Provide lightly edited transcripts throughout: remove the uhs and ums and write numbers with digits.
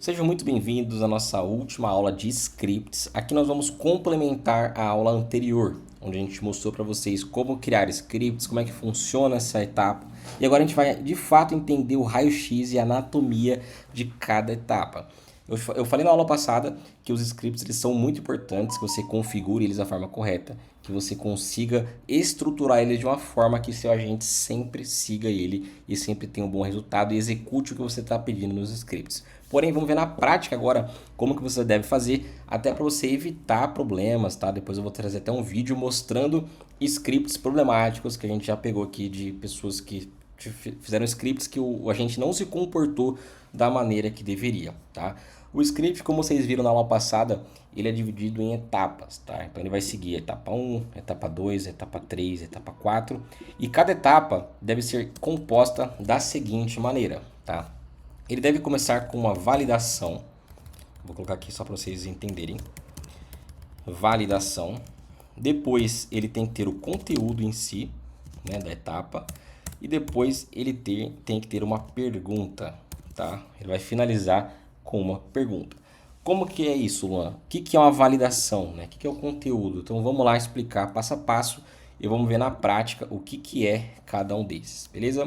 Sejam muito bem-vindos à nossa última aula de scripts. Aqui nós vamos complementar a aula anterior, onde a gente mostrou para vocês como criar scripts, como é que funciona essa etapa. E agora a gente vai, de fato, entender o raio-x e a anatomia de cada etapa. Eu falei na aula passada que os scripts eles são muito importantes, que você configure eles da forma correta, que você consiga estruturar eles de uma forma que seu agente sempre siga ele e sempre tenha um bom resultado e execute o que você está pedindo nos scripts. Porém, vamos ver na prática agora como que você deve fazer, até para você evitar problemas, tá? Depois eu vou trazer até um vídeo mostrando scripts problemáticos que a gente já pegou aqui de pessoas que fizeram scripts que o agente não se comportou da maneira que deveria, tá? O script, como vocês viram na aula passada, ele é dividido em etapas, tá? Então ele vai seguir etapa 1, etapa 2, etapa 3, etapa 4, e cada etapa deve ser composta da seguinte maneira, tá? Ele deve começar com uma validação. Vou colocar aqui só para vocês entenderem. Validação. Depois ele tem que ter o conteúdo em si, né, da etapa. E depois ele tem que ter uma pergunta, tá? Ele vai finalizar com uma pergunta. Como que é isso, Luan? O que é uma validação, né? O que é o conteúdo? Então vamos lá explicar passo a passo e vamos ver na prática o que é cada um desses, beleza?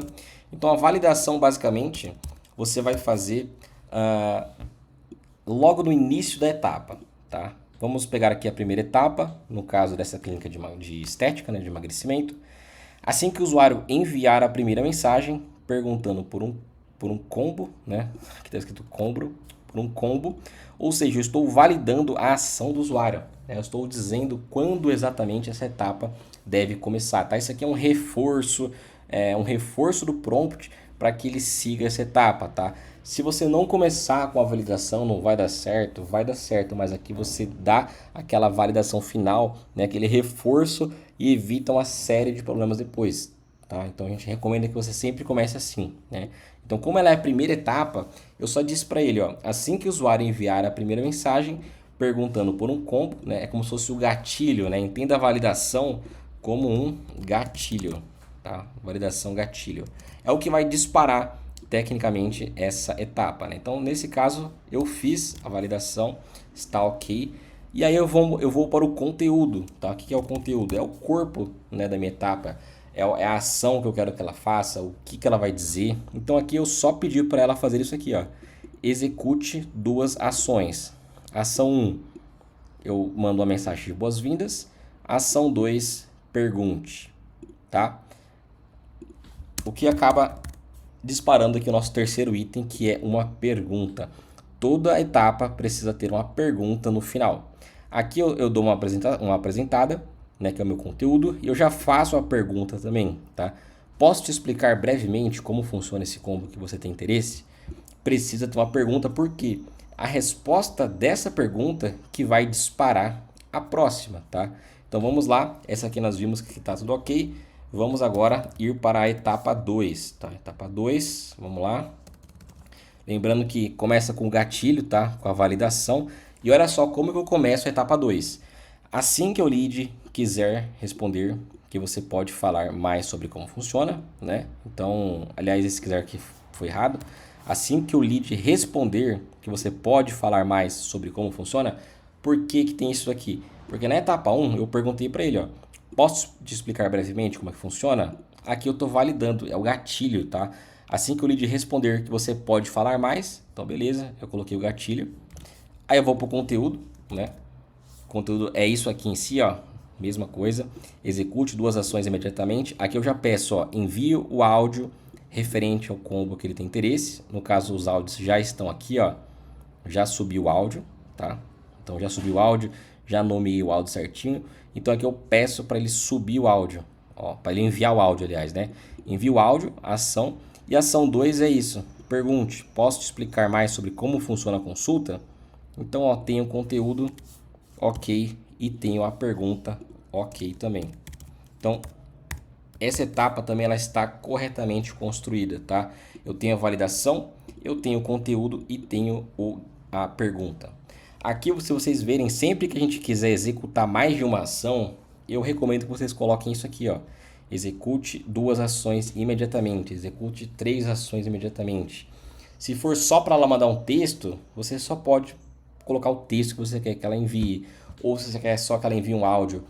Então a validação basicamente você vai fazer logo no início da etapa, tá? Vamos pegar aqui a primeira etapa, no caso dessa clínica de estética, né, de emagrecimento. Assim que o usuário enviar a primeira mensagem, perguntando por um combo, né? Aqui está escrito combo, por um combo, ou seja, eu estou validando a ação do usuário, né? Eu estou dizendo quando exatamente essa etapa deve começar, tá? Isso aqui é um reforço do prompt para que ele siga essa etapa, tá? Se você não começar com a validação, não vai dar certo, mas aqui você dá aquela validação final, né, aquele reforço e evita uma série de problemas depois, tá? Então a gente recomenda que você sempre comece assim, né? Então, como ela é a primeira etapa, eu só disse para ele, ó, assim que o usuário enviar a primeira mensagem perguntando por um combo, né, é como se fosse o gatilho, né? Entenda a validação como um gatilho, tá? Validação gatilho. É o que vai disparar tecnicamente essa etapa, né? Então, nesse caso, eu fiz a validação, está ok. E aí eu vou para o conteúdo, tá? O que é o conteúdo? É o corpo, né, da minha etapa. É a ação que eu quero que ela faça, o que ela vai dizer. Então aqui eu só pedi para ela fazer isso aqui, ó. Execute duas ações. Ação 1, eu mando uma mensagem de boas-vindas. Ação 2, pergunte, tá? O que acaba disparando aqui o nosso terceiro item, que é uma pergunta. Toda etapa precisa ter uma pergunta no final. Aqui eu dou uma apresentada, né, que é o meu conteúdo, e eu já faço a pergunta também, tá? Posso te explicar brevemente como funciona esse combo que você tem interesse? Precisa ter uma pergunta, porque a resposta dessa pergunta que vai disparar a próxima, tá? Então vamos lá, essa aqui nós vimos que está tudo ok. Vamos agora ir para a etapa 2, tá? Etapa 2, vamos lá. Lembrando que começa com o gatilho, tá? Com a validação. E olha só como que eu começo a etapa 2. Assim que o lead quiser responder, que você pode falar mais sobre como funciona, né? Então, aliás, esse quiser aqui foi errado. Assim que o lead responder, que você pode falar mais sobre como funciona, por que tem isso aqui? Porque na etapa 1 eu perguntei para ele, ó, posso te explicar brevemente como é que funciona? Aqui eu estou validando, é o gatilho, tá? Assim que o lead responder que você pode falar mais, então beleza, eu coloquei o gatilho. Aí eu vou para o conteúdo, né? O conteúdo é isso aqui em si, ó, mesma coisa. Execute duas ações imediatamente. Aqui eu já peço, ó, envie o áudio referente ao combo que ele tem interesse. No caso, os áudios já estão aqui, ó. Já subiu o áudio, tá? Então já subiu o áudio, já nomeei o áudio certinho. Então aqui eu peço para ele subir o áudio, ó, para ele enviar o áudio, aliás, né? Envia o áudio, a ação. E a ação 2 é isso. Pergunte, posso te explicar mais sobre como funciona a consulta? Então, ó, tenho o conteúdo, ok, e tenho a pergunta, ok também. Então, essa etapa também ela está corretamente construída, tá? Eu tenho a validação, eu tenho o conteúdo e tenho a pergunta. Aqui, se vocês verem, sempre que a gente quiser executar mais de uma ação, eu recomendo que vocês coloquem isso aqui, ó. Execute duas ações imediatamente, execute 3 ações imediatamente. Se for só para ela mandar um texto, você só pode colocar o texto que você quer que ela envie. Ou se você quer só que ela envie um áudio,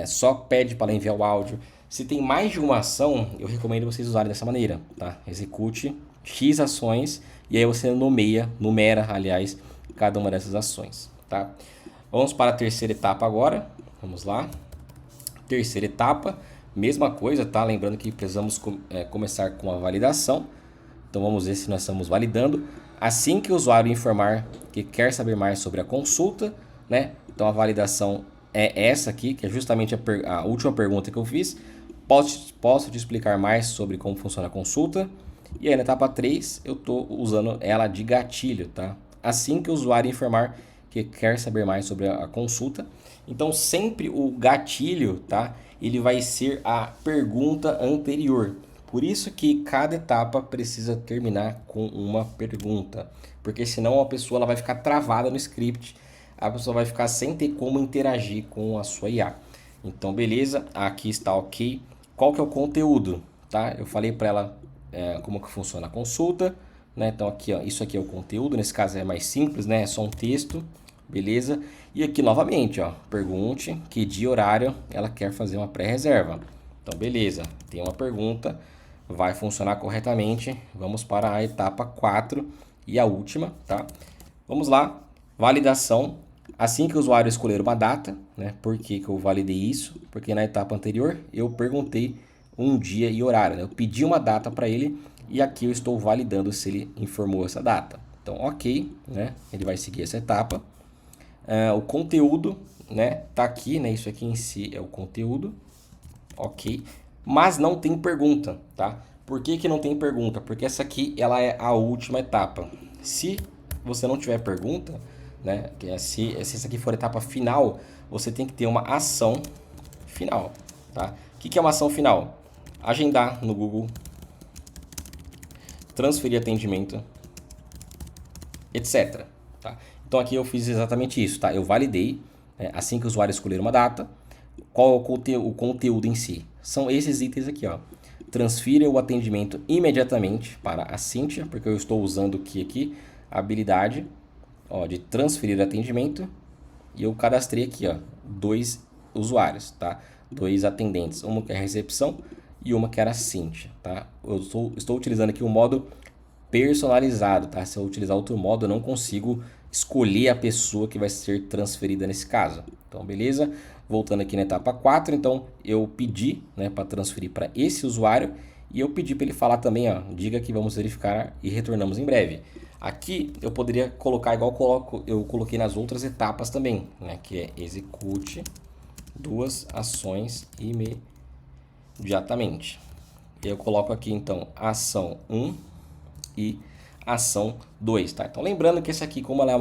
só pede para ela enviar o áudio. Se tem mais de uma ação, eu recomendo vocês usarem dessa maneira, tá? Execute X ações e aí você numera, aliás, cada uma dessas ações, tá? Vamos para a terceira etapa agora. Vamos lá. Terceira etapa, mesma coisa, tá? Lembrando que precisamos começar com a validação. Então vamos ver se nós estamos validando. Assim que o usuário informar que quer saber mais sobre a consulta, né? Então a validação é essa aqui, que é justamente a última pergunta que eu fiz. Posso te explicar mais sobre como funciona a consulta? E aí na etapa 3 eu estou usando ela de gatilho, tá? Assim que o usuário informar que quer saber mais sobre a consulta. Então sempre o gatilho, tá? Ele vai ser a pergunta anterior. Por isso que cada etapa precisa terminar com uma pergunta, porque senão a pessoa ela vai ficar travada no script, a pessoa vai ficar sem ter como interagir com a sua IA. Então beleza, aqui está ok. Qual que é o conteúdo? Tá? Eu falei para ela como que funciona a consulta, né? Então aqui, ó, isso aqui é o conteúdo, nesse caso é mais simples, né? É só um texto, beleza? E aqui novamente, ó, pergunte que dia e horário ela quer fazer uma pré-reserva. Então beleza, tem uma pergunta, vai funcionar corretamente. Vamos para a etapa 4 e a última, tá? Vamos lá, validação. Assim que o usuário escolher uma data, né? Por que eu validei isso? Porque na etapa anterior eu perguntei um dia e horário, né? Eu pedi uma data para ele e aqui eu estou validando se ele informou essa data. Então, ok, né? Ele vai seguir essa etapa. O conteúdo, né? Tá aqui, né? Isso aqui em si é o conteúdo, ok? Mas não tem pergunta, tá? Por que que não tem pergunta? Porque essa aqui ela é a última etapa. Se você não tiver pergunta, né? Se essa aqui for a etapa final, você tem que ter uma ação final, tá? O que é uma ação final? Agendar no Google, transferir atendimento, etc. Tá? Então aqui eu fiz exatamente isso, tá? Eu validei, né? Assim que o usuário escolher uma data, qual é o conteúdo em si? São esses itens aqui, ó. Transfira o atendimento imediatamente para a Cíntia, porque eu estou usando aqui a habilidade, ó, de transferir atendimento e eu cadastrei aqui, ó, 2 usuários, tá? 2 atendentes, uma que é a recepção e uma que era a Cíntia, tá? Eu estou utilizando aqui o modo personalizado, tá? Se eu utilizar outro modo, eu não consigo escolher a pessoa que vai ser transferida nesse caso. Então, beleza? Voltando aqui na etapa 4, então eu pedi, né, para transferir para esse usuário e eu pedi para ele falar também, ó, diga que vamos verificar e retornamos em breve. Aqui eu poderia colocar igual eu coloquei nas outras etapas também, né, que é execute 2 ações imediatamente. Eu coloco aqui então ação 1 e ação 2, tá? Então lembrando que esse aqui, como ela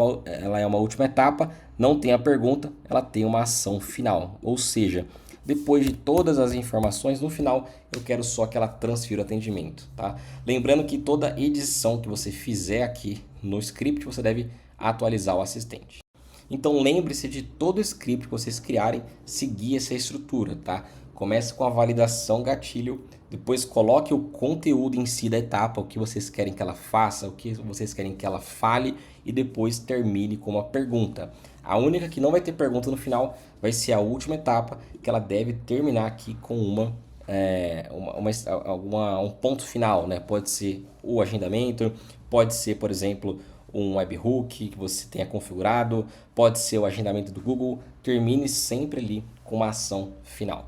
é uma última etapa, não tem a pergunta, ela tem uma ação final. Ou seja, depois de todas as informações, no final eu quero só que ela transfira o atendimento, tá? Lembrando que toda edição que você fizer aqui no script, você deve atualizar o assistente. Então lembre-se de todo o script que vocês criarem, seguir essa estrutura, tá? Comece com a validação gatilho, depois coloque o conteúdo em si da etapa, o que vocês querem que ela faça, o que vocês querem que ela fale e depois termine com uma pergunta. A única que não vai ter pergunta no final vai ser a última etapa, que ela deve terminar aqui com um ponto final, né? Pode ser o agendamento, pode ser, por exemplo, um webhook que você tenha configurado, pode ser o agendamento do Google. Termine sempre ali com uma ação final.